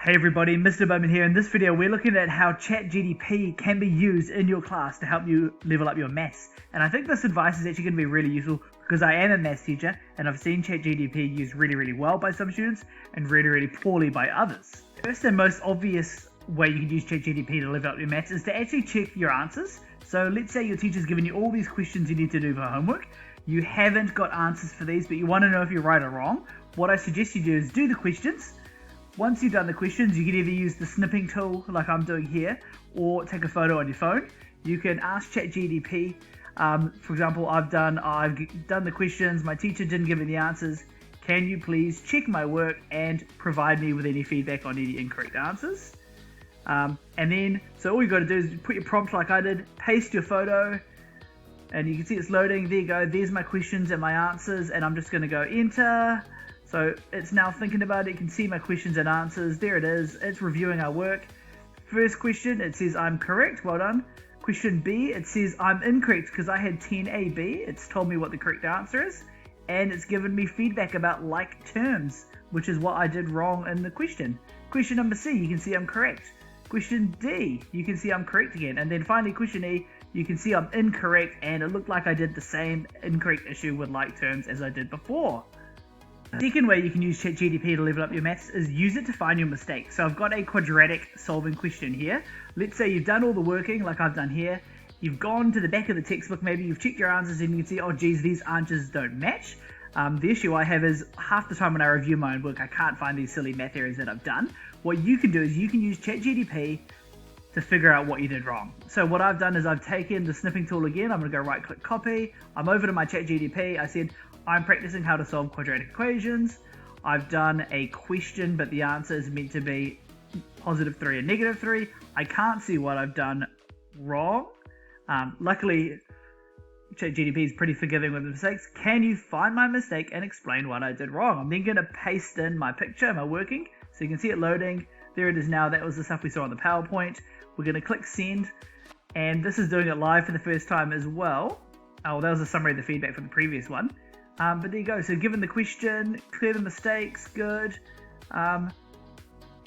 Hey everybody, Mr. Bowman here. In this video, we're looking at how ChatGPT can be used in your class to help you level up your maths. And I think this advice is actually going to be really useful because I am a maths teacher and I've seen ChatGPT used really well by some students and really poorly by others. First and most obvious way you can use ChatGPT to level up your maths is to actually check your answers. So let's say your teacher's given you all these questions you need to do for homework. You haven't got answers for these, but you want to know if you're right or wrong. What I suggest you do is do the questions. Once you've done the questions, you can either use the snipping tool like I'm doing here, or take a photo on your phone. You can ask ChatGPT. For example, I've done the questions. My teacher didn't give me the answers. Can you please check my work and provide me with any feedback on any incorrect answers? And then, so all you've got to do is put your prompt like I did, paste your photo, and you can see it's loading. There you go. There's my questions and my answers, and I'm just going to go enter. So it's now thinking about it. You can see my questions and answers. There it is. It's reviewing our work. First question, it says I'm correct. Well done. Question B, it says I'm incorrect because I had 10AB. It's told me what the correct answer is. And it's given me feedback about like terms, which is what I did wrong in the question. Question number C, you can see I'm correct. Question D, you can see I'm correct again. And then finally question E, you can see I'm incorrect. And it looked like I did the same incorrect issue with like terms as I did before. The second way you can use ChatGPT to level up your maths is use it to find your mistakes. So I've got a quadratic solving question here. Let's say you've done all the working like I've done here. You've gone to the back of the textbook, maybe you've checked your answers and you can see, oh geez, these answers don't match. The issue I have is half the time when I review my own work, I can't find these silly math errors that I've done. What you can do is you can use ChatGPT to figure out what you did wrong. So what I've done is I've taken the snipping tool again. I'm going to go right click copy. I'm over to my ChatGPT. I said, I'm practicing how to solve quadratic equations. I've done a question, but the answer is meant to be +3 and -3. I can't see what I've done wrong. Luckily, ChatGPT is pretty forgiving with mistakes. Can you find my mistake and explain what I did wrong? I'm then going to paste in my picture, my working, so you can see it loading. There it is now. That was the stuff we saw on the PowerPoint. We're going to click send, and this is doing it live for the first time as well. Oh, that was a summary of the feedback from the previous one. But there you go. So given the question, clear the mistakes, good.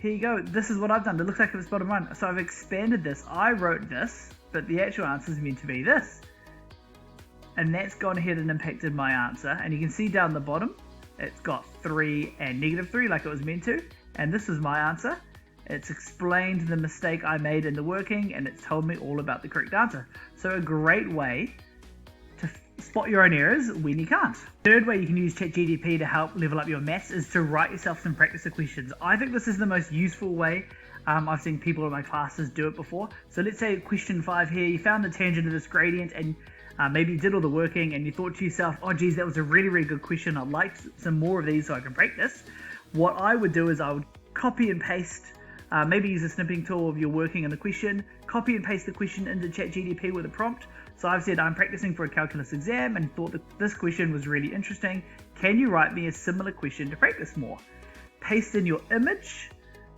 Here you go. This is what I've done. It looks like it's bottom one. So I've expanded this. I wrote this, but the actual answer is meant to be this. And that's gone ahead and impacted my answer. And you can see down the bottom, it's got 3 and -3 like it was meant to. And this is my answer. It's explained the mistake I made in the working, and it's told me all about the correct answer. So a great way to spot your own errors when you can't. Third way you can use ChatGPT to help level up your maths is to write yourself some practice questions. I think this is the most useful way. I've seen people in my classes do it before. So let's say question 5 here, you found the tangent of this gradient and maybe you did all the working and you thought to yourself, oh geez, that was a really good question. I'd like some more of these so I can practice. What I would do is I would copy and paste, maybe use a snipping tool of your working in the question, copy and paste the question into ChatGPT with a prompt. So I've said I'm practicing for a calculus exam and thought that this question was really interesting. Can you write me a similar question to practice more? Paste in your image.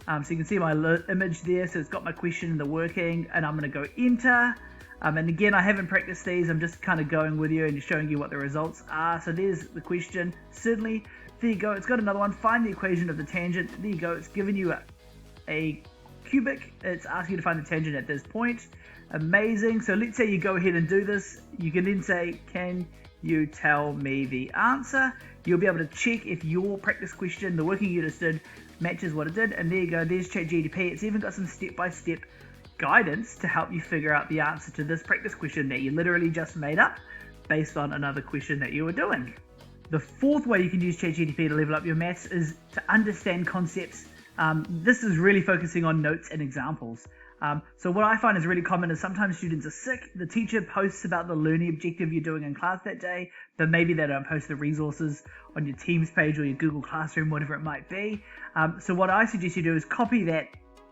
So you can see my image there. So it's got my question in the working, and I'm going to go enter. And again, I haven't practiced these. I'm just kind of going with you and just showing you what the results are. So there's the question. Certainly, there you go. It's got another one. Find the equation of the tangent. There you go. It's given you a cubic. It's asking you to find the tangent at this point. Amazing. So let's say you go ahead and do this. You can then say, can you tell me the answer? You'll be able to check if your practice question, the working you just did, matches what it did. And there you go. There's ChatGPT. It's even got some step-by-step guidance to help you figure out the answer to this practice question that you literally just made up based on another question that you were doing. The fourth way you can use ChatGPT to level up your maths is to understand concepts. This is really focusing on notes and examples. So what I find is really common is sometimes students are sick. The teacher posts about the learning objective you're doing in class that day, but maybe they don't post the resources on your Teams page or your Google Classroom, whatever it might be. So what I suggest you do is copy that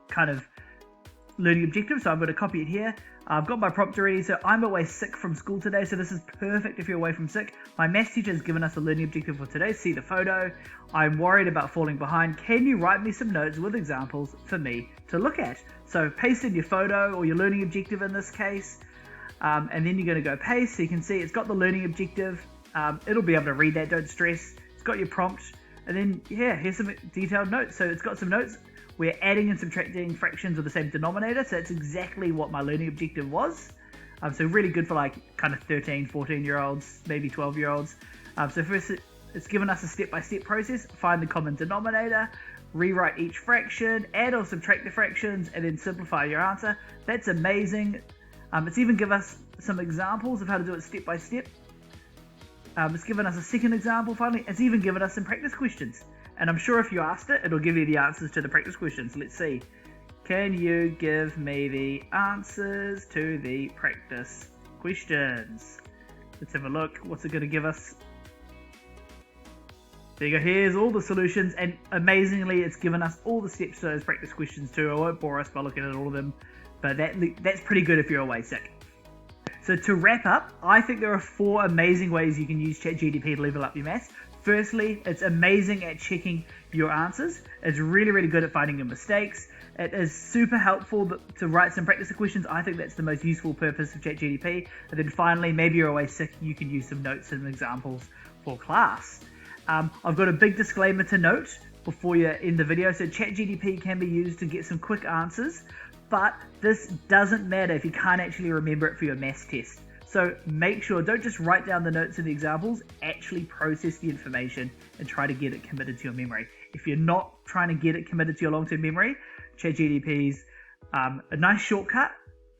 kind of learning objective. So I'm going to copy it here. I've got my prompt already. So I'm away sick from school today. So this is perfect if you're away from sick. My maths teacher has given us a learning objective for today. See the photo. I'm worried about falling behind. Can you write me some notes with examples for me to look at? So paste in your photo or your learning objective in this case. And then you're going to go paste. So you can see it's got the learning objective. It'll be able to read that. Don't stress. It's got your prompt. And then, yeah, here's some detailed notes. So it's got some notes. We're adding and subtracting fractions with the same denominator. So that's exactly what my learning objective was. So really good for like kind of 13, 14-year-olds, maybe 12-year-olds. So first, it's given us a step-by-step process. Find the common denominator, rewrite each fraction, add or subtract the fractions, and then simplify your answer. That's amazing. It's even given us some examples of how to do it step-by-step. It's given us a second example finally. It's even given us some practice questions. And I'm sure if you asked it, it'll give you the answers to the practice questions. Let's see. Can you give me the answers to the practice questions? Let's have a look. What's it going to give us? There you go. Here's all the solutions. And amazingly, it's given us all the steps to those practice questions too. I won't bore us by looking at all of them. But that's pretty good if you're away sick. So to wrap up, I think there are 4 amazing ways you can use ChatGPT to level up your maths. Firstly, it's amazing at checking your answers. It's really, really good at finding your mistakes. It is super helpful to write some practice questions. I think that's the most useful purpose of ChatGPT. And then finally, maybe you're away sick, you can use some notes and examples for class. I've got a big disclaimer to note before you end the video. So ChatGPT can be used to get some quick answers, but this doesn't matter if you can't actually remember it for your maths test. So make sure, don't just write down the notes and the examples, actually process the information and try to get it committed to your memory. If you're not trying to get it committed to your long-term memory, ChatGPT's a nice shortcut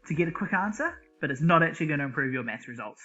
to get a quick answer, but it's not actually going to improve your maths results.